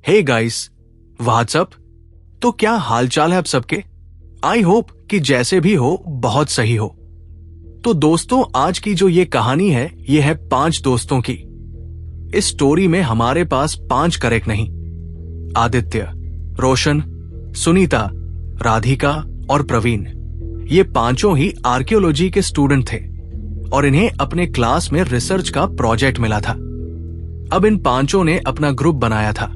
Hey guys, WhatsApp. तो क्या हालचाल है आप सबके? आई होप कि जैसे भी हो बहुत सही हो। तो दोस्तों, आज की जो ये कहानी है ये है 5 दोस्तों की। इस स्टोरी में हमारे पास 5 करेक्ट नहीं, आदित्य, रोशन, सुनीता, राधिका और प्रवीण, ये पांचों ही आर्कियोलॉजी के स्टूडेंट थे और इन्हें अपने क्लास में रिसर्च का प्रोजेक्ट मिला था। अब इन पांचों ने अपना ग्रुप बनाया था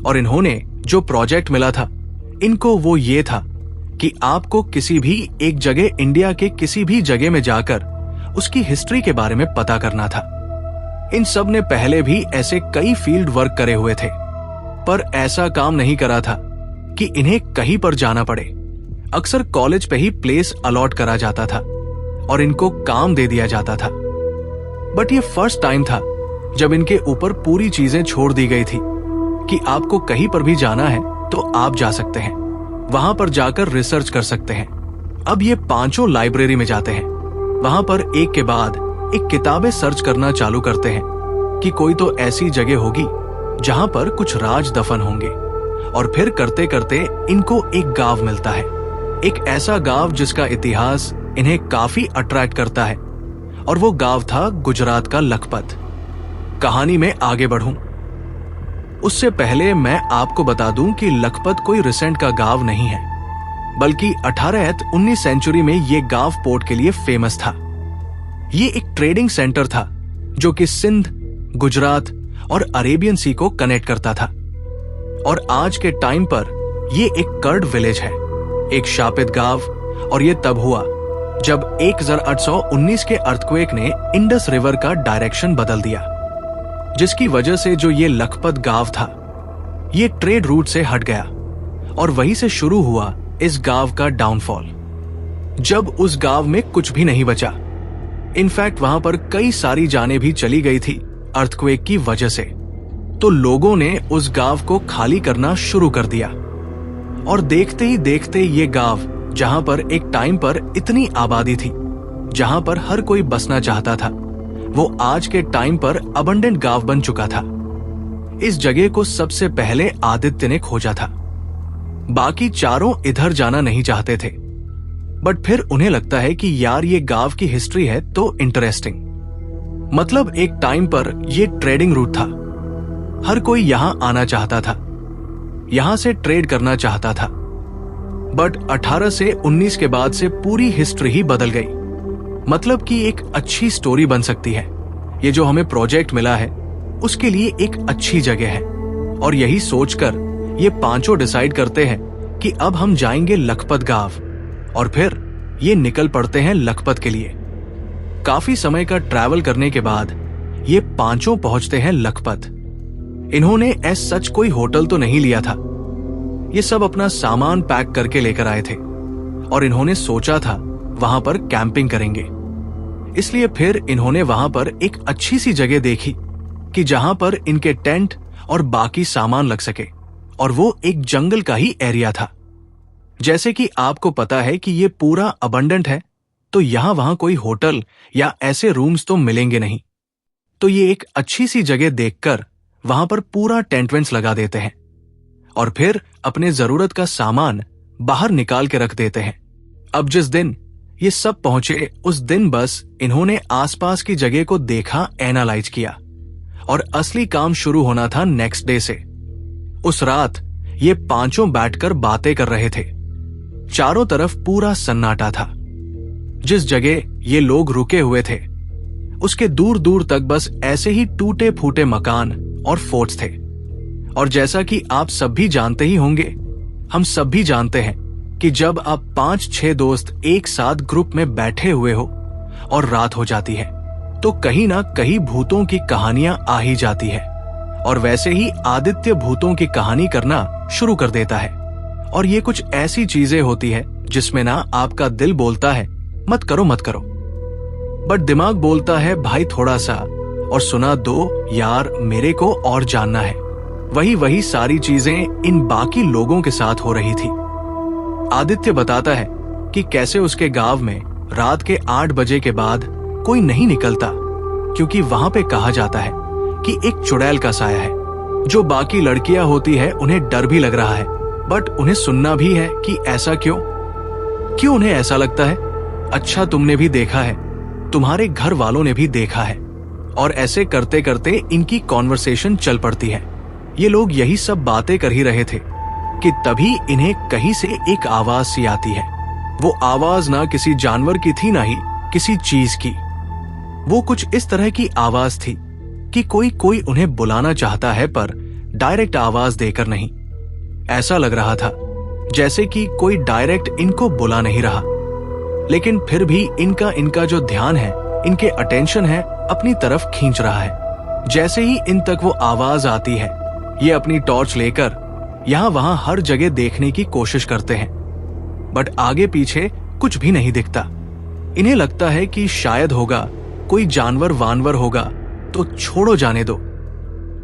और इन्होंने जो प्रोजेक्ट मिला था, इनको वो ये था कि आपको किसी भी एक जगह, इंडिया के किसी भी जगह में जाकर उसकी हिस्ट्री के बारे में पता करना था। इन सब ने पहले भी ऐसे कई फील्ड वर्क करे हुए थे, पर ऐसा काम नहीं करा था कि इन्हें कहीं पर जाना पड़े। अक्सर कॉलेज पे ही प्लेस अलॉट करा जाता था और इनको काम दे दिया जाता था। बट ये फर्स्ट टाइम था जब इनके ऊपर पूरी चीजें छोड़ दी गई थी कि आपको कहीं पर भी जाना है तो आप जा सकते हैं, वहां पर जाकर रिसर्च कर सकते हैं। अब ये पांचों लाइब्रेरी में जाते हैं, वहां पर एक के बाद एक किताबें सर्च करना चालू करते हैं कि कोई तो ऐसी जगह होगी जहां पर कुछ राज दफन होंगे। और फिर करते करते इनको एक गांव मिलता है, एक ऐसा गांव जिसका इतिहास इन्हें काफी अट्रैक्ट करता है, और वो गांव था गुजरात का लखपत। कहानी में आगे बढ़ूं उससे पहले मैं आपको बता दूं कि लखपत कोई रिसेंट का गांव नहीं है, बल्कि 18वीं-19वीं सेंचुरी में ये गांव पोर्ट के लिए फेमस था। ये एक ट्रेडिंग सेंटर था जो कि सिंध, गुजरात और अरेबियन सी को कनेक्ट करता था। और आज के टाइम पर ये एक कर्ड विलेज है, एक शापित गांव। और ये तब हुआ जब 1819 के अर्थक्वेक ने इंडस रिवर का डायरेक्शन बदल दिया, जिसकी वजह से जो ये लखपत गांव था ये ट्रेड रूट से हट गया और वहीं से शुरू हुआ इस गांव का डाउनफॉल, जब उस गांव में कुछ भी नहीं बचा। इनफैक्ट वहां पर कई सारी जानें भी चली गई थी अर्थक्वेक की वजह से। तो लोगों ने उस गांव को खाली करना शुरू कर दिया और देखते ही देखते ये गांव, जहां पर एक टाइम पर इतनी आबादी थी, जहां पर हर कोई बसना चाहता था, वो आज के टाइम पर अबंडेंट गांव बन चुका था। इस जगह को सबसे पहले आदित्य ने खोजा था। बाकी चारों इधर जाना नहीं चाहते थे, बट फिर उन्हें लगता है कि यार ये गांव की हिस्ट्री है तो इंटरेस्टिंग। मतलब एक टाइम पर ये ट्रेडिंग रूट था, हर कोई यहां आना चाहता था, यहां से ट्रेड करना चाहता था। बट 18 से 19 के बाद से पूरी हिस्ट्री ही बदल गई। मतलब कि एक अच्छी स्टोरी बन सकती है, ये जो हमें प्रोजेक्ट मिला है उसके लिए एक अच्छी जगह है। और यही सोचकर ये पांचों डिसाइड करते हैं कि अब हम जाएंगे लखपत गांव, और फिर ये निकल पड़ते हैं लखपत के लिए। काफी समय का ट्रैवल करने के बाद ये पांचों पहुंचते हैं लखपत। इन्होंने एज सच कोई होटल तो नहीं लिया था, ये सब अपना सामान पैक करके लेकर आए थे और इन्होंने सोचा था वहां पर कैंपिंग करेंगे। इसलिए फिर इन्होंने वहां पर एक अच्छी सी जगह देखी कि जहां पर इनके टेंट और बाकी सामान लग सके, और वो एक जंगल का ही एरिया था। जैसे कि आपको पता है कि ये पूरा अबंडेंट है, तो यहां वहां कोई होटल या ऐसे रूम्स तो मिलेंगे नहीं। तो ये एक अच्छी सी जगह देखकर वहां पर पूरा टेंट वेंट्स लगा देते हैं और फिर अपने जरूरत का सामान बाहर निकाल के रख देते हैं। अब जिस दिन ये सब पहुंचे, उस दिन बस इन्होंने आसपास की जगह को देखा, एनालाइज किया, और असली काम शुरू होना था नेक्स्ट डे से। उस रात ये पांचों बैठकर बातें कर रहे थे। चारों तरफ पूरा सन्नाटा था। जिस जगह ये लोग रुके हुए थे उसके दूर दूर तक बस ऐसे ही टूटे फूटे मकान और फोर्ट्स थे। और जैसा कि आप सब भी जानते ही होंगे, हम सब भी जानते हैं कि जब आप 5-6 दोस्त एक साथ ग्रुप में बैठे हुए हो और रात हो जाती है तो कहीं ना कहीं भूतों की कहानियां आ ही जाती है। और वैसे ही आदित्य भूतों की कहानी करना शुरू कर देता है। और ये कुछ ऐसी चीजें होती है जिसमें ना आपका दिल बोलता है मत करो मत करो, बट दिमाग बोलता है भाई थोड़ा सा और सुना दो यार, मेरे को और जानना है। वही सारी चीजें इन बाकी लोगों के साथ हो रही थी। आदित्य बताता है कि कैसे उसके गांव में रात के 8 बजे के बाद कोई नहीं निकलता, क्योंकि वहां पे कहा जाता है कि एक चुड़ैल का साया है जो बाकी लड़कियां होती है उन्हें डर भी लग रहा है, बट उन्हें सुनना भी है कि ऐसा क्यों क्यों उन्हें ऐसा लगता है। अच्छा, तुमने भी देखा है, तुम्हारे घर वालों ने भी देखा है। और ऐसे करते करते इनकी कॉन्वर्सेशन चल पड़ती है। ये लोग यही सब बातें कर ही रहे थे कि तभी इन्हें कहीं से एक आवाज सी आती है। वो आवाज ना किसी जानवर की थी, ना ही किसी चीज की। वो कुछ इस तरह की आवाज थी कि कोई उन्हें बुलाना चाहता है, पर डायरेक्ट आवाज देकर नहीं। ऐसा लग रहा था जैसे कि कोई डायरेक्ट इनको बुला नहीं रहा, लेकिन फिर भी इनका जो ध्यान है, इनके अटेंशन है, अपनी तरफ खींच रहा है। जैसे ही इन तक वो आवाज आती है, ये अपनी टॉर्च लेकर यहां वहां हर जगह देखने की कोशिश करते हैं, बट आगे पीछे कुछ भी नहीं दिखता। इन्हें लगता है कि शायद होगा कोई जानवर वानवर होगा, तो छोड़ो जाने दो।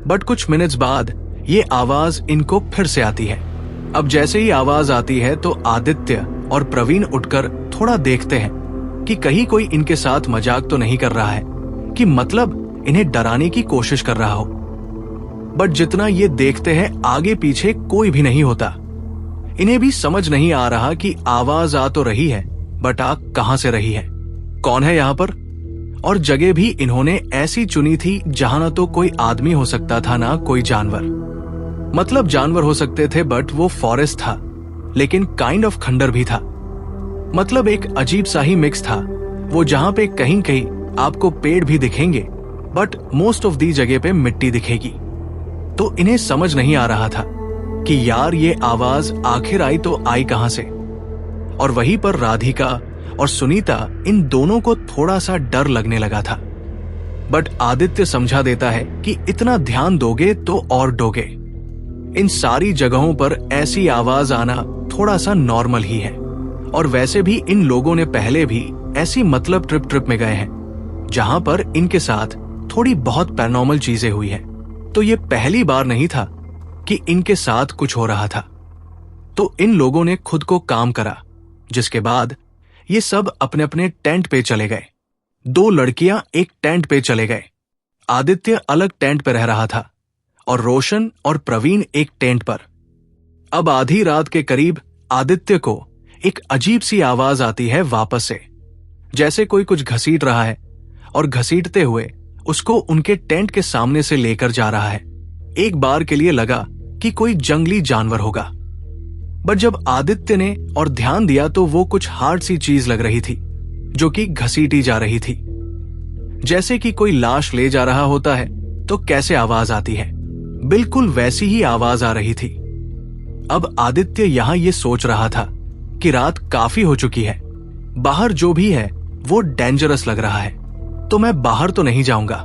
बट कुछ मिनट्स बाद ये आवाज इनको फिर से आती है। अब जैसे ही आवाज आती है तो आदित्य और प्रवीण उठकर थोड़ा देखते हैं कि कहीं कोई इनके साथ मजाक तो नहीं कर रहा है, कि मतलब इन्हें डराने की कोशिश कर रहा हो। बट जितना ये देखते हैं आगे पीछे कोई भी नहीं होता। इन्हें भी समझ नहीं आ रहा कि आवाज आ तो रही है, बट आ कहां से रही है, कौन है यहां पर। और जगह भी इन्होंने ऐसी चुनी थी जहां ना तो कोई आदमी हो सकता था, ना कोई जानवर। मतलब जानवर हो सकते थे, बट वो फॉरेस्ट था, लेकिन काइंड ऑफ खंडर भी था। मतलब एक अजीब सा ही मिक्स था वो, जहां पे कहीं कहीं आपको पेड़ भी दिखेंगे, बट मोस्ट ऑफ दी जगह पे मिट्टी दिखेगी। तो इन्हें समझ नहीं आ रहा था कि यार ये आवाज आखिर आई तो आई कहां से। और वहीं पर राधिका और सुनीता, इन दोनों को थोड़ा सा डर लगने लगा था। बट आदित्य समझा देता है कि इतना ध्यान दोगे तो और डोगे। इन सारी जगहों पर ऐसी आवाज आना थोड़ा सा नॉर्मल ही है, और वैसे भी इन लोगों ने पहले भी ऐसी मतलब ट्रिप में गए हैं जहां पर इनके साथ थोड़ी बहुत पैरानॉर्मल चीजें हुई है। तो ये पहली बार नहीं था कि इनके साथ कुछ हो रहा था। तो इन लोगों ने खुद को काम करा, जिसके बाद ये सब अपने अपने टेंट पे चले गए। 2 लड़कियां एक टेंट पे चले गए। आदित्य अलग टेंट पे रह रहा था और रोशन और प्रवीण एक टेंट पर। अब आधी रात के करीब आदित्य को एक अजीब सी आवाज आती है वापस से, जैसे कोई कुछ घसीट रहा है, और घसीटते हुए उसको उनके टेंट के सामने से लेकर जा रहा है। एक बार के लिए लगा कि कोई जंगली जानवर होगा, बट जब आदित्य ने और ध्यान दिया तो वो कुछ हार्ड सी चीज लग रही थी, जो कि घसीटी जा रही थी। जैसे कि कोई लाश ले जा रहा होता है तो कैसे आवाज आती है, बिल्कुल वैसी ही आवाज आ रही थी। अब आदित्य यहां ये सोच रहा था कि रात काफी हो चुकी है, बाहर जो भी है वो डेंजरस लग रहा है, तो मैं बाहर तो नहीं जाऊंगा।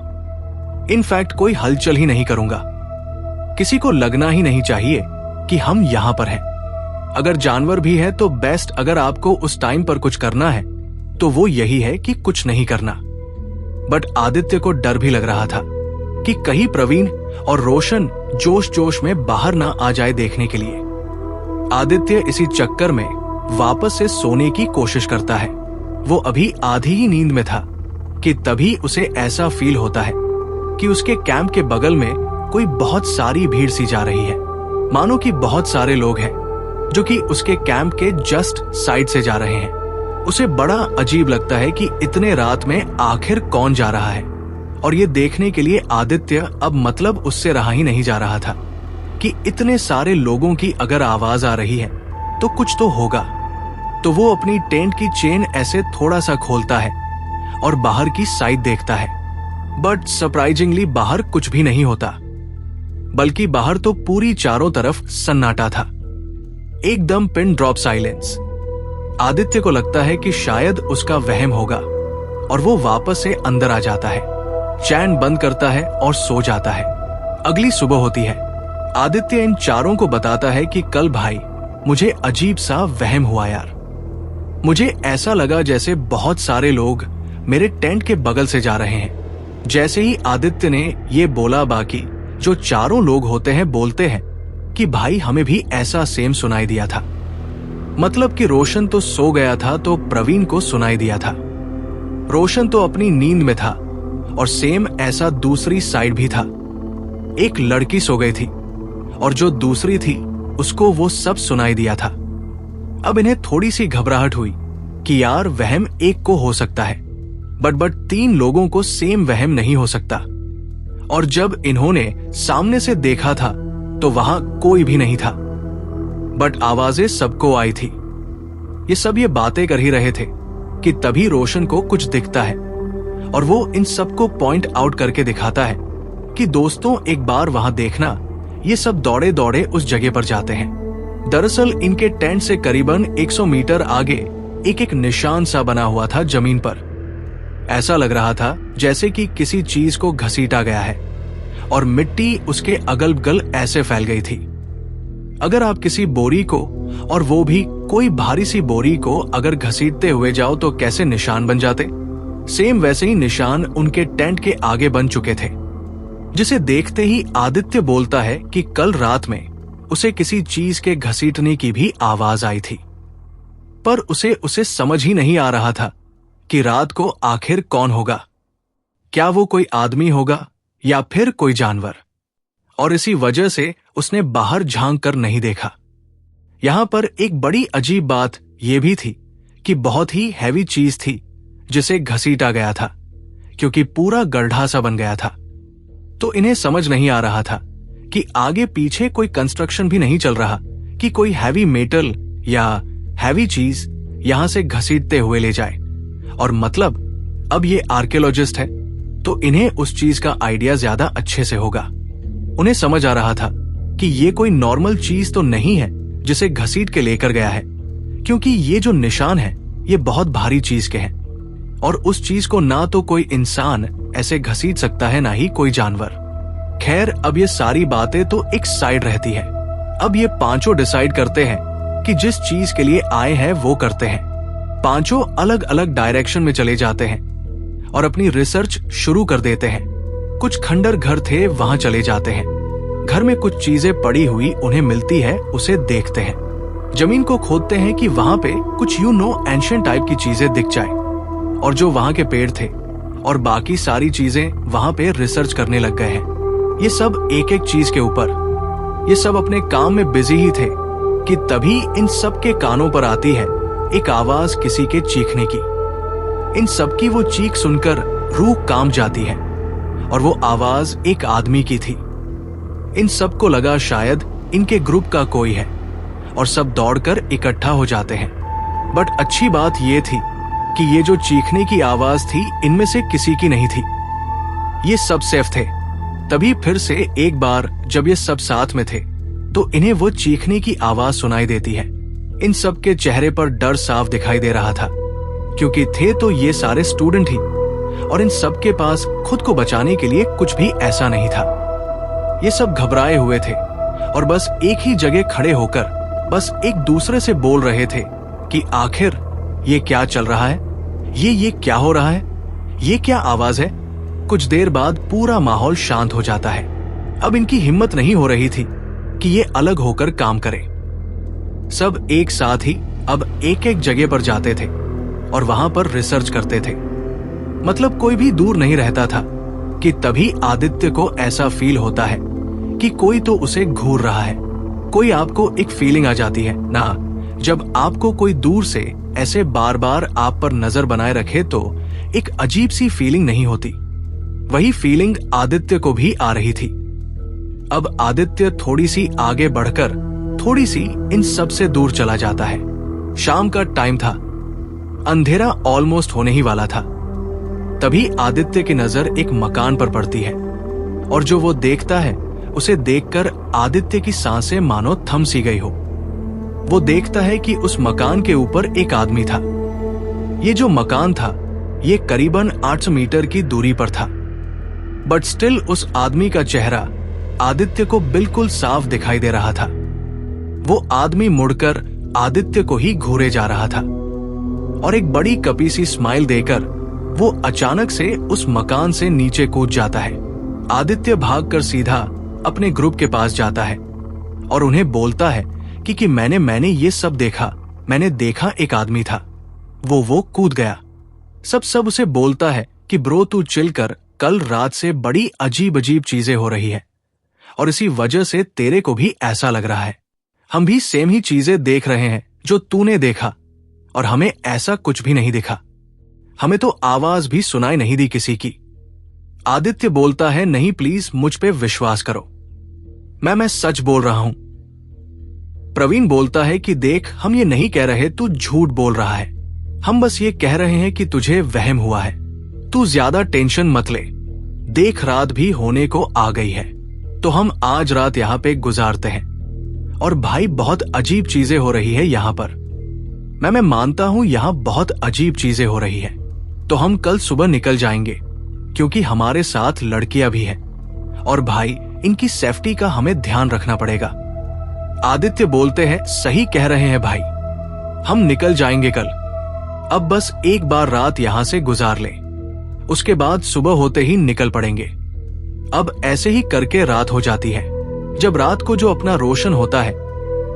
इनफैक्ट कोई हलचल ही नहीं करूंगा। किसी को लगना ही नहीं चाहिए कि हम यहां पर हैं। अगर जानवर भी है तो बेस्ट, अगर आपको उस टाइम पर कुछ करना है तो वो यही है कि कुछ नहीं करना। बट आदित्य को डर भी लग रहा था कि कहीं प्रवीण और रोशन जोश जोश में बाहर ना आ जाए देखने के लिए। आदित्य इसी चक्कर में वापस से सोने की कोशिश करता है। वो अभी आधी ही नींद में था कि तभी उसे ऐसा फील होता है कि उसके कैंप के बगल में कोई बहुत सारी भीड़ सी जा रही है, मानो कि बहुत सारे लोग हैं जो कि उसके कैंप के जस्ट साइड से जा रहे हैं। उसे बड़ा अजीब लगता है कि इतने रात में आखिर कौन जा रहा है, और ये देखने के लिए आदित्य अब मतलब उससे रहा ही नहीं जा रहा था कि इतने सारे लोगों की अगर आवाज आ रही है तो कुछ तो होगा। तो वो अपनी टेंट की चेन ऐसे थोड़ा सा खोलता है और बाहर की साइड देखता है, बट सरप्राइजिंगली बाहर कुछ भी नहीं होता, बल्कि बाहर तो पूरी चारों तरफ सन्नाटा था, एकदम पिन ड्रॉप साइलेंस। आदित्य को लगता है कि शायद उसका वहम होगा, और वो वापस से अंदर आ जाता है, चैन बंद करता है और सो जाता है। अगली सुबह होती है। आदित्य इन चारों को बताता है कि कल भाई मुझे अजीब सा वहम हुआ यार। मुझे ऐसा लगा जैसे बहुत सारे लोग मेरे टेंट के बगल से जा रहे हैं। जैसे ही आदित्य ने ये बोला, बाकी जो चारों लोग होते हैं बोलते हैं कि भाई हमें भी ऐसा सेम सुनाई दिया था। मतलब कि रोशन तो सो गया था तो प्रवीण को सुनाई दिया था। रोशन तो अपनी नींद में था और सेम ऐसा दूसरी साइड भी था। एक लड़की सो गई थी और जो दूसरी थी उसको वो सब सुनाई दिया था। अब इन्हें थोड़ी सी घबराहट हुई कि यार वहम एक को हो सकता है, बट 3 लोगों को सेम वहम नहीं हो सकता। और जब इन्होंने सामने से देखा था तो वहां कोई भी नहीं था, बट आवाजें सबको आई थी। ये सब ये बातें कर ही रहे थे कि तभी रोशन को कुछ दिखता है और वो इन सबको पॉइंट आउट करके दिखाता है कि दोस्तों एक बार वहां देखना। ये सब दौड़े दौड़े उस जगह पर जाते हैं। दरअसल इनके टेंट से करीबन 100 मीटर आगे एक निशान सा बना हुआ था जमीन पर। ऐसा लग रहा था जैसे कि किसी चीज को घसीटा गया है और मिट्टी उसके अगल बगल ऐसे फैल गई थी। अगर आप किसी बोरी को, और वो भी कोई भारी सी बोरी को, अगर घसीटते हुए जाओ तो कैसे निशान बन जाते, सेम वैसे ही निशान उनके टेंट के आगे बन चुके थे। जिसे देखते ही आदित्य बोलता है कि कल रात में उसे किसी चीज के घसीटने की भी आवाज आई थी, पर उसे समझ ही नहीं आ रहा था कि रात को आखिर कौन होगा। क्या वो कोई आदमी होगा या फिर कोई जानवर? और इसी वजह से उसने बाहर झांक कर नहीं देखा। यहां पर एक बड़ी अजीब बात यह भी थी कि बहुत ही हैवी चीज थी जिसे घसीटा गया था, क्योंकि पूरा गड्ढा सा बन गया था। तो इन्हें समझ नहीं आ रहा था कि आगे पीछे कोई कंस्ट्रक्शन भी नहीं चल रहा कि कोई हैवी मेटल या हैवी चीज यहां से घसीटते हुए ले जाए। और मतलब अब ये आर्कियोलॉजिस्ट है तो इन्हें उस चीज का आइडिया ज्यादा अच्छे से होगा। उन्हें समझ आ रहा था कि ये कोई नॉर्मल चीज तो नहीं है जिसे घसीट के लेकर गया है, क्योंकि ये जो निशान है ये बहुत भारी चीज के हैं और उस चीज को ना तो कोई इंसान ऐसे घसीट सकता है ना ही कोई जानवर। खैर, अब ये सारी बातें तो एक साइड रहती है। अब ये पांचों डिसाइड करते हैं कि जिस चीज के लिए आए हैं वो करते हैं। पांचों अलग अलग डायरेक्शन में चले जाते हैं और अपनी रिसर्च शुरू कर देते हैं। कुछ खंडर घर थे वहां चले जाते हैं। घर में कुछ चीजें पड़ी हुई उन्हें मिलती है, उसे देखते हैं। जमीन को खोदते हैं कि वहां पे कुछ एंशिएंट टाइप की चीजें दिख जाए। और जो वहां के पेड़ थे और बाकी सारी चीजें वहां पे रिसर्च करने लग गए हैं। ये सब एक एक चीज के ऊपर। ये सब अपने काम में बिजी ही थे कि तभी इन सब के कानों पर आती है एक आवाज किसी के चीखने की। इन सबकी वो चीख सुनकर रूह कांप जाती है और वो आवाज एक आदमी की थी। इन सबको लगा शायद इनके ग्रुप का कोई है और सब दौड़कर इकट्ठा हो जाते हैं। बट अच्छी बात ये थी कि ये जो चीखने की आवाज थी इनमें से किसी की नहीं थी। ये सब सेफ थे। तभी फिर से एक बार जब ये सब साथ में थे तो इन्हें वो चीखने की आवाज सुनाई देती है। इन सब के चेहरे पर डर साफ दिखाई दे रहा था, क्योंकि थे तो ये सारे स्टूडेंट ही और इन सब के पास खुद को बचाने के लिए कुछ भी ऐसा नहीं था। ये सब घबराए हुए थे और बस एक ही जगह खड़े होकर बस एक दूसरे से बोल रहे थे कि आखिर ये क्या चल रहा है, ये क्या हो रहा है, ये क्या आवाज है। कुछ देर बाद पूरा माहौल शांत हो जाता है। अब इनकी हिम्मत नहीं हो रही थी कि ये अलग होकर काम करे। सब एक साथ ही अब एक एक जगह पर जाते थे और वहां पर रिसर्च करते थे। मतलब कोई भी दूर नहीं रहता था कि तभी आदित्य को ऐसा फील होता है कि कोई तो उसे घूर रहा है। कोई आपको एक फीलिंग आ जाती है ना, जब आपको कोई दूर से ऐसे बार बार आप पर नजर बनाए रखे तो एक अजीब सी फीलिंग नहीं होती। वही फीलिंग आदित्य को भी आ रही थी। अब आदित्य थोड़ी सी आगे बढ़कर थोड़ी सी इन सब से दूर चला जाता है। शाम का टाइम था, अंधेरा ऑलमोस्ट होने ही वाला था। तभी आदित्य की नजर एक मकान पर पड़ती है और जो वो देखता है उसे देखकर आदित्य की सांसें मानो थम सी गई हो। वो देखता है कि उस मकान के ऊपर एक आदमी था। ये जो मकान था ये करीबन 800 मीटर की दूरी पर था, बट स्टिल उस आदमी का चेहरा आदित्य को बिल्कुल साफ दिखाई दे रहा था। वो आदमी मुड़कर आदित्य को ही घूरे जा रहा था और एक बड़ी कपी सी स्माइल देकर वो अचानक से उस मकान से नीचे कूद जाता है। आदित्य भागकर सीधा अपने ग्रुप के पास जाता है और उन्हें बोलता है कि मैंने ये सब देखा। मैंने देखा एक आदमी था, वो कूद गया। सब उसे बोलता है कि ब्रो तू चिल कर, कल रात से बड़ी अजीब अजीब चीजें हो रही है। और इसी वजह से तेरे को भी ऐसा लग रहा है। हम भी सेम ही चीजें देख रहे हैं जो तूने देखा, और हमें ऐसा कुछ भी नहीं दिखा। हमें तो आवाज भी सुनाई नहीं दी किसी की। आदित्य बोलता है, नहीं प्लीज मुझ पे विश्वास करो, मैं सच बोल रहा हूं। प्रवीण बोलता है कि देख, हम ये नहीं कह रहे तू झूठ बोल रहा है, हम बस ये कह रहे हैं कि तुझे वहम हुआ है। तू ज्यादा टेंशन मत ले, देख रात भी होने को आ गई है, तो हम आज रात यहाँ पे गुजारते हैं। और भाई बहुत अजीब चीजें हो रही है यहाँ पर। मैं मानता हूं यहाँ बहुत अजीब चीजें हो रही है, तो हम कल सुबह निकल जाएंगे, क्योंकि हमारे साथ लड़कियां भी हैं, और भाई इनकी सेफ्टी का हमें ध्यान रखना पड़ेगा। आदित्य बोलते हैं, सही कह रहे हैं भाई, हम निकल जाएंगे कल। अब बस एक बार रात यहां से गुजार लें, उसके बाद सुबह होते ही निकल पड़ेंगे। अब ऐसे ही करके रात हो जाती है। जब रात को जो अपना रोशन होता है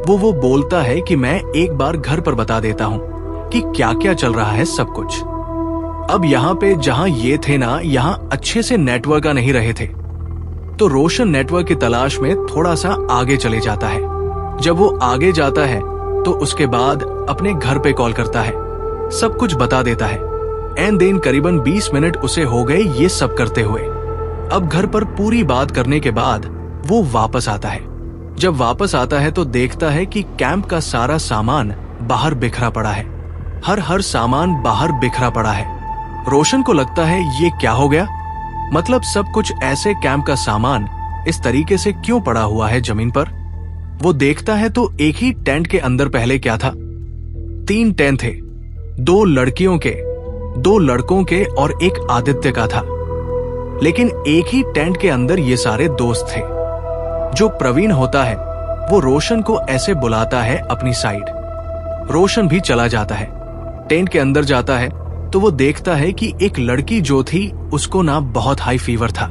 वो बोलता है कि मैं एक बार घर पर बता देता हूं कि क्या क्या चल रहा है सब कुछ। अब यहाँ पे जहां ये थे ना, यहां अच्छे से नेटवर्क आ नहीं रहे थे, तो रोशन नेटवर्क की तलाश में थोड़ा सा आगे चले जाता है। जब वो आगे जाता है तो उसके बाद अपने घर पे कॉल करता है, सब कुछ बता देता है। एंड देन करीबन 20 मिनट उसे हो गए ये सब करते हुए। अब घर पर पूरी बात करने के बाद वो वापस आता है। जब वापस आता है तो देखता है कि कैंप का सारा सामान बाहर बिखरा पड़ा है। हर सामान बाहर बिखरा पड़ा है। रोशन को लगता है ये क्या हो गया, मतलब सब कुछ ऐसे कैंप का सामान इस तरीके से क्यों पड़ा हुआ है जमीन पर। वो देखता है तो एक ही टेंट के अंदर पहले क्या था, 3 टेंट थे, 2 लड़कियों के, 2 लड़कों के और एक आदित्य का था। लेकिन एक ही टेंट के अंदर ये सारे दोस्त थे। जो प्रवीण होता है वो रोशन को ऐसे बुलाता है अपनी साइड। रोशन भी चला जाता है, टेंट के अंदर जाता है तो वो देखता है कि एक लड़की जो थी उसको ना बहुत हाई फीवर था,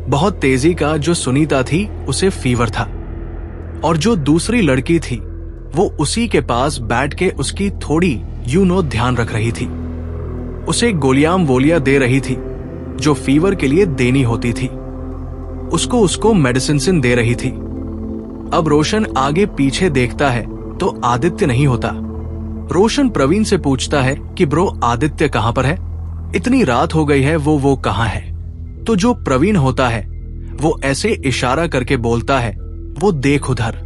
बहुत तेजी का। जो सुनीता थी उसे फीवर था, और जो दूसरी लड़की थी वो उसी के पास बैठ के उसकी थोड़ी ध्यान रख रही थी। उसे गोलियां दे रही थी जो फीवर के लिए देनी होती थी। उसको मेडिसिन दे रही थी। अब रोशन आगे पीछे देखता है तो आदित्य नहीं होता। रोशन प्रवीण से पूछता है कि ब्रो आदित्य कहां पर है, इतनी रात हो गई है, वो कहां है। तो जो प्रवीण होता है वो ऐसे इशारा करके बोलता है, वो देख उधर।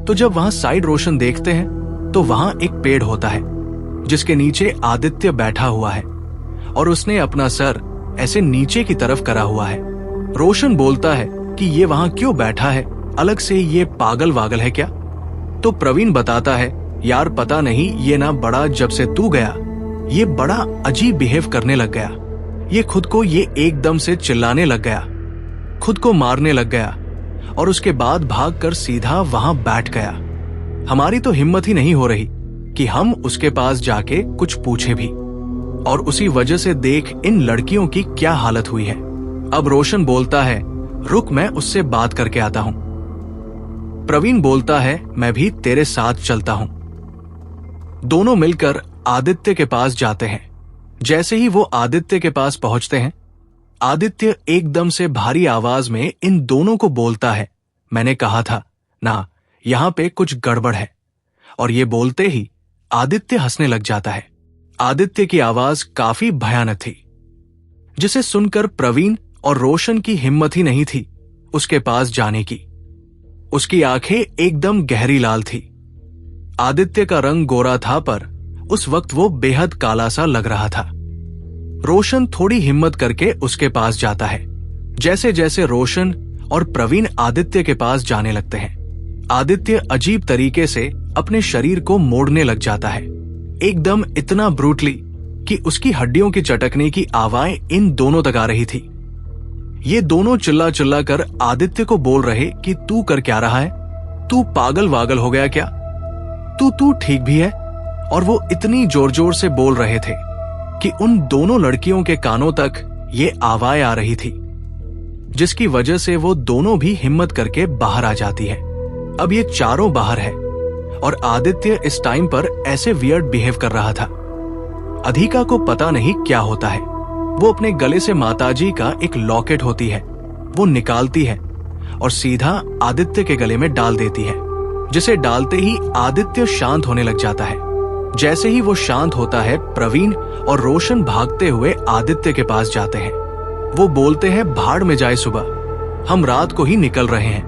तो जब वहां साइड रोशन देखते हैं तो वहां एक पेड़ होता है जिसके नीचे आदित्य बैठा हुआ है, और उसने अपना सर ऐसे नीचे की तरफ करा हुआ है। रोशन बोलता है कि ये वहां क्यों बैठा है, अलग से ये पागल वागल है क्या। तो प्रवीण बताता है, यार पता नहीं, ये ना बड़ा जब से तू गया ये बड़ा अजीब बिहेव करने लग गया। ये खुद को ये एकदम से चिल्लाने लग गया, खुद को मारने लग गया, और उसके बाद भागकर सीधा वहां बैठ गया। हमारी तो हिम्मत ही नहीं हो रही कि हम उसके पास जाके कुछ पूछे भी, और उसी वजह से देख इन लड़कियों की क्या हालत हुई है। अब रोशन बोलता है, रुक मैं उससे बात करके आता हूं। प्रवीण बोलता है, मैं भी तेरे साथ चलता हूं। दोनों मिलकर आदित्य के पास जाते हैं। जैसे ही वो आदित्य के पास पहुंचते हैं, आदित्य एकदम से भारी आवाज में इन दोनों को बोलता है, मैंने कहा था ना यहां पे कुछ गड़बड़ है। और ये बोलते ही आदित्य हंसने लग जाता है। आदित्य की आवाज काफी भयानक थी, जिसे सुनकर प्रवीण और रोशन की हिम्मत ही नहीं थी उसके पास जाने की। उसकी आंखें एकदम गहरी लाल थी। आदित्य का रंग गोरा था, पर उस वक्त वो बेहद काला सा लग रहा था। रोशन थोड़ी हिम्मत करके उसके पास जाता है। जैसे जैसे रोशन और प्रवीण आदित्य के पास जाने लगते हैं, आदित्य अजीब तरीके से अपने शरीर को मोड़ने लग जाता है, एकदम इतना ब्रूटली कि उसकी हड्डियों की चटकने की आवाज़ इन दोनों तक आ रही थी। ये दोनों चिल्ला चिल्ला कर आदित्य को बोल रहे कि तू कर क्या रहा है, तू पागल वागल हो गया क्या, तू ठीक भी है। और वो इतनी जोर जोर से बोल रहे थे कि उन दोनों लड़कियों के कानों तक ये आवाज़ आ रही थी, जिसकी वजह से वो दोनों भी हिम्मत करके बाहर आ जाती है। अब ये चारों बाहर है और आदित्य इस टाइम पर ऐसे वियर्ड बिहेव कर रहा था। अधिका को पता नहीं क्या होता है। वो अपने गले से माताजी का एक लॉकेट होती है वो निकालती है और सीधा आदित्य के गले में डाल देती है, जिसे डालते ही आदित्य शांत होने लग जाता है। जैसे ही वो शांत होता है, प्रवीण और रोशन भागते हुए आदित्य के पास जाते हैं। वो बोलते हैं, भाड़ में जाए सुबह, हम रात को ही निकल रहे हैं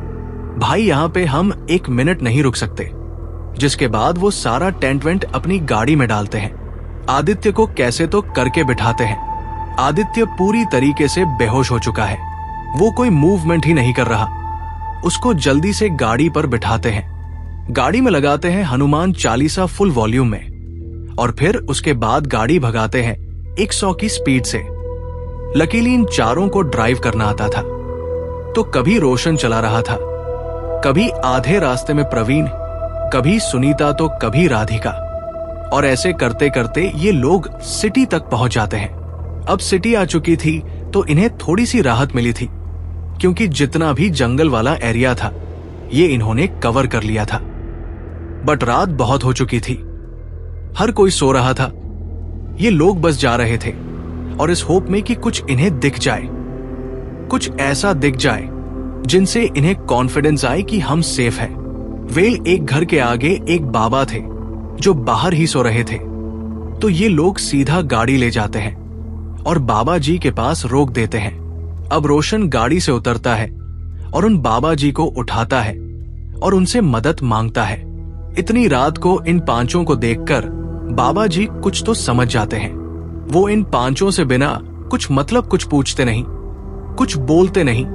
भाई, यहाँ पे हम 1 मिनट नहीं रुक सकते। जिसके बाद वो सारा टेंट वेंट अपनी गाड़ी में डालते हैं। आदित्य को कैसे तो करके बिठाते हैं। आदित्य पूरी तरीके से बेहोश हो चुका है, वो कोई मूवमेंट ही नहीं कर रहा। उसको जल्दी से गाड़ी पर बिठाते हैं। गाड़ी में लगाते हैं हनुमान चालीसा फुल वॉल्यूम में और फिर उसके बाद गाड़ी भगाते हैं 100 की स्पीड से। लकीली इन चारों को ड्राइव करना आता था, तो कभी रोशन चला रहा था, कभी आधे रास्ते में प्रवीण, कभी सुनीता तो कभी राधिका। और ऐसे करते करते ये लोग सिटी तक पहुंच जाते हैं। अब सिटी आ चुकी थी तो इन्हें थोड़ी सी राहत मिली थी, क्योंकि जितना भी जंगल वाला एरिया था ये इन्होंने कवर कर लिया था। बट रात बहुत हो चुकी थी, हर कोई सो रहा था। ये लोग बस जा रहे थे और इस होप में कि कुछ इन्हें दिख जाए, कुछ ऐसा दिख जाए जिनसे इन्हें कॉन्फिडेंस आए कि हम सेफ हैं। वेल, एक घर के आगे एक बाबा थे जो बाहर ही सो रहे थे, तो ये लोग सीधा गाड़ी ले जाते हैं और बाबा जी के पास रोक देते हैं। अब रोशन गाड़ी से उतरता है और उन बाबा जी को उठाता है और उनसे मदद मांगता है। इतनी रात को इन पांचों को देखकर बाबा जी कुछ तो समझ जाते हैं। वो इन पांचों से बिना कुछ मतलब कुछ पूछते नहीं, कुछ बोलते नहीं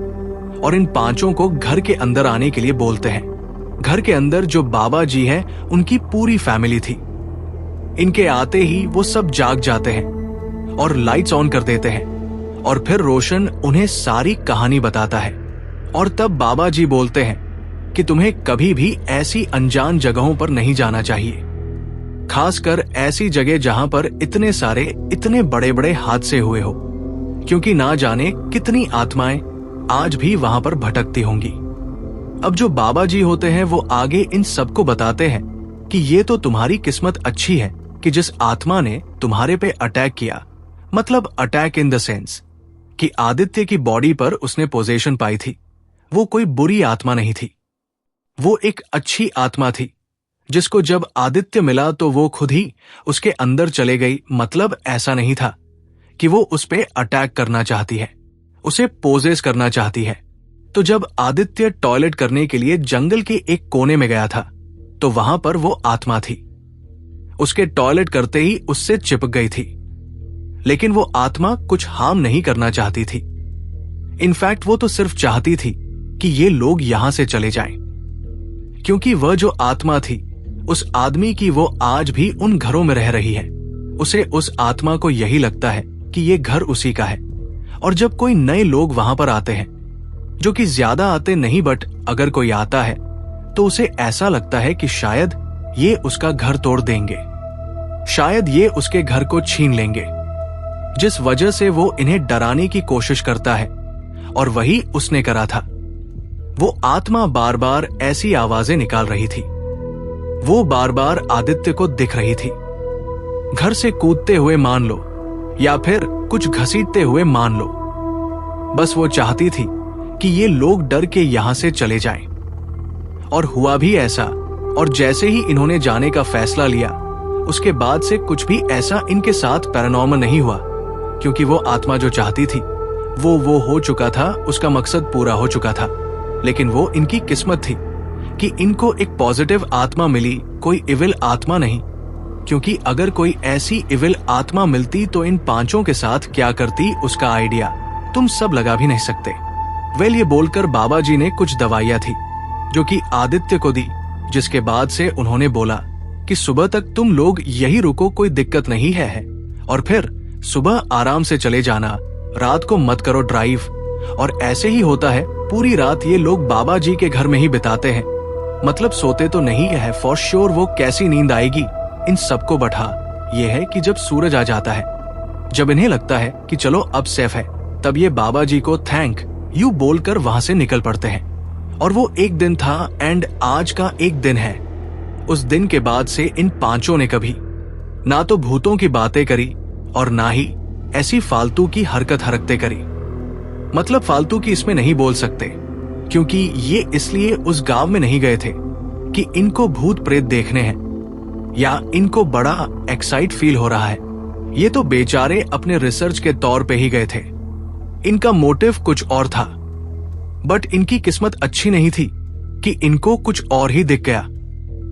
और इन पांचों को घर के अंदर आने के लिए बोलते हैं। घर के अंदर जो बाबा जी हैं, उनकी पूरी फैमिली थी। इनके आते ही वो सब जाग जाते हैं और लाइट्स ऑन कर देते हैं और फिर रोशन उन्हें सारी कहानी बताता है। और तब बाबा जी बोलते हैं कि तुम्हें कभी भी ऐसी अनजान जगहों पर नहीं जाना चाहिए, खासकर ऐसी जगह जहां पर इतने बड़े बड़े हादसे हुए हो, क्योंकि ना जाने कितनी आत्माएं आज भी वहां पर भटकती होंगी। अब जो बाबा जी होते हैं वो आगे इन सबको बताते हैं कि ये तो तुम्हारी किस्मत अच्छी है कि जिस आत्मा ने तुम्हारे पे अटैक किया, मतलब अटैक इन द सेंस कि आदित्य की बॉडी पर उसने पोजीशन पाई थी, वो कोई बुरी आत्मा नहीं थी, वो एक अच्छी आत्मा थी, जिसको जब आदित्य मिला तो वो खुद ही उसके अंदर चले गई। मतलब ऐसा नहीं था कि वो उस पे अटैक करना चाहती है, उसे पोजेस करना चाहती है। तो जब आदित्य टॉयलेट करने के लिए जंगल के एक कोने में गया था तो वहां पर वो आत्मा थी, उसके टॉयलेट करते ही उससे चिपक गई थी। लेकिन वो आत्मा कुछ हार्म नहीं करना चाहती थी। इनफैक्ट वो तो सिर्फ चाहती थी कि ये लोग यहां से चले जाएं, क्योंकि वह जो आत्मा थी उस आदमी की, वो आज भी उन घरों में रह रही है। उसे, उस आत्मा को यही लगता है कि ये घर उसी का है। और जब कोई नए लोग वहां पर आते हैं, जो कि ज्यादा आते नहीं, बट अगर कोई आता है तो उसे ऐसा लगता है कि शायद ये उसका घर तोड़ देंगे, शायद ये उसके घर को छीन लेंगे, जिस वजह से वो इन्हें डराने की कोशिश करता है। और वही उसने करा था। वो आत्मा बार बार ऐसी आवाजें निकाल रही थी, वो बार बार आदित्य को दिख रही थी, घर से कूदते हुए मान लो या फिर कुछ घसीटते हुए मान लो। बस वो चाहती थी कि ये लोग डर के यहां से चले जाएं। और हुआ भी ऐसा। और जैसे ही इन्होंने जाने का फैसला लिया, उसके बाद से कुछ भी ऐसा इनके साथ पैरानॉर्मल नहीं हुआ, क्योंकि वो आत्मा जो चाहती थी वो हो चुका था, उसका मकसद पूरा हो चुका था। लेकिन वो इनकी किस्मत थी कि इनको एक पॉजिटिव आत्मा मिली, कोई इविल आत्मा नहीं। क्योंकि अगर कोई ऐसी इविल आत्मा मिलती तो इन पांचों के साथ क्या करती, उसका आइडिया तुम सब लगा भी नहीं सकते। वेल, ये बोलकर बाबा जी ने कुछ दवाइयां थी जो कि आदित्य को दी, जिसके बाद से उन्होंने बोला कि सुबह तक तुम लोग यही रुको, कोई दिक्कत नहीं है। और फिर सुबह आराम से चले जाना, रात को मत करो ड्राइव। और ऐसे ही होता है, पूरी रात ये लोग बाबा जी के घर में ही बिताते हैं। मतलब सोते तो नहीं है, फॉर श्योर वो कैसी नींद आएगी इन सबको बैठा। ये है कि जब सूरज आ जाता है, जब इन्हें लगता है कि चलो अब सेफ है, तब ये बाबा जी को थैंक यू बोलकर वहां से निकल पड़ते हैं। और वो एक दिन था एंड आज का एक दिन है। उस दिन के बाद से इन पांचों ने कभी ना तो भूतों की बातें करी और ना ही ऐसी फालतू की हरकतें करी। मतलब फालतू की इसमें नहीं बोल सकते, क्योंकि ये इसलिए उस गांव में नहीं गए थे कि इनको भूत प्रेत देखने हैं या इनको बड़ा एक्साइट फील हो रहा है। ये तो बेचारे अपने रिसर्च के तौर पे ही गए थे। इनका मोटिव कुछ और था। बट इनकी किस्मत अच्छी नहीं थी कि इनको कुछ और ही दिख गया।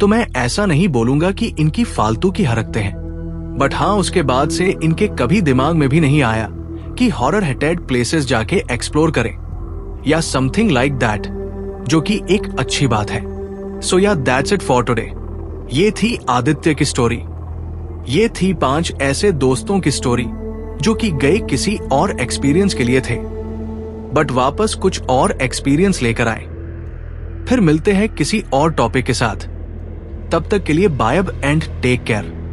तो मैं ऐसा नहीं बोलूंगा कि इनकी फालतू की हरकतें हैं, बट हाँ, उसके बाद से इनके कभी दिमाग में भी नहीं आया कि हॉरर हिटेड प्लेसेस जाके एक्सप्लोर करें या समथिंग लाइक दैट, जो कि एक अच्छी बात है। सो या दैट्स इट फॉर टुडे। ये थी आदित्य की स्टोरी। ये थी 5 ऐसे दोस्तों की स्टोरी जो कि गए किसी और एक्सपीरियंस के लिए थे, बट वापस कुछ और एक्सपीरियंस लेकर आए। फिर मिलते हैं किसी और टॉपिक के साथ। तब तक के लिए बाय एंड टेक केयर।